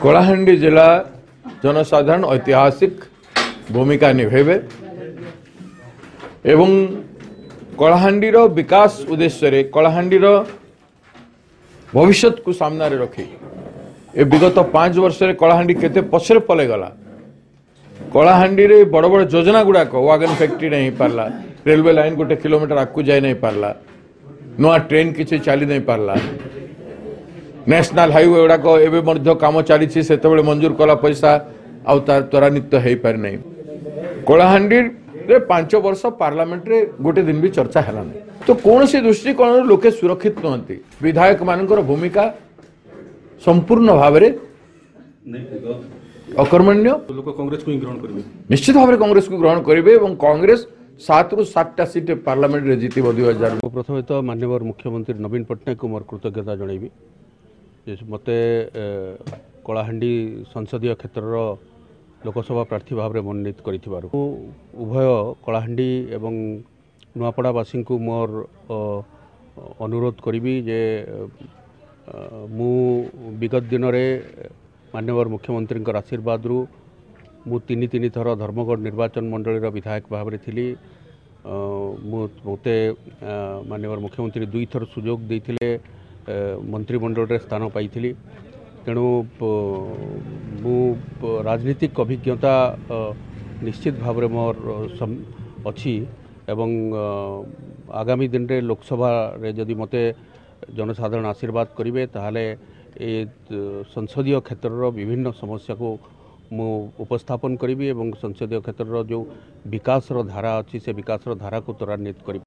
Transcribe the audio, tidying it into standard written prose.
कलाहांडी जिला जनसाधारण ऐतिहासिक भूमिका निभेबे एवं कलाहांडीर विकास उद्देश्य रे कलाहांडीर भविष्य को सामने रखी ए विगत 5 वर्ष कलाहांडी केते पछरे पले गला। कलाहांडी रे बड़ बड़ योजना गुड़ाक वागन फैक्ट्री नहीं पारला, रेलवे लाइन गोटे किलोमीटर आगू जाए नहीं पारला, नुआ ट्रेन किसी चली नहीं पारला, नेशनल हाईवे गुड़ाक एवं कम चली से मंजूर कला पैसा आउ त्वरान्वित हो पारि नहीं। कलाहांडी रे 5 वर्ष पार्लियामेंट रे गोटे दिन भी चर्चा है तो कौन सी दृष्टिकोण लोके सुरक्षित नुहति। विधायक मानकर भूमिका संपूर्ण भाव में अकर्मण्य। लोक कांग्रेस को ग्रहण करेंगे, निश्चित भाव में कांग्रेस को ग्रहण करेंगे और कांग्रेस 7 ରୁ 7टा सीट पार्लियामेंट रे जीती 2000। प्रथम तो माननीय मुख्यमंत्री नवीन पट्टनायक को मोर कृतज्ञता जनइबी मते कलाहांडी संसदीय क्षेत्र लोकसभा प्रार्थी भाव में मनोनीत करिथिबारु उभय कलाहांडी एवं नुआपड़ावासी को मोर अनुरोध करी जे मु विगत दिन में माननीय मुख्यमंत्री आशीर्वाद रु मु 3 थर धर्मगढ़ निर्वाचन मंडल विधायक भाव में थी। मते माननीय मुख्यमंत्री 2 थर सुजोग देते मंत्रिमंडल रे स्थान पाई। तेणु मु राजनीतिक अभिज्ञता निश्चित भाव में मोर अच्छी एवं आगामी दिन रे लोकसभा रे जदि मते जनसाधारण आशीर्वाद करेंगे ताहले ए संसदीय क्षेत्र विभिन्न समस्या को मु उपस्थापन करी एवं संसदीय क्षेत्र जो विकास धारा अच्छी से विकास धारा को त्वरान्वित करी।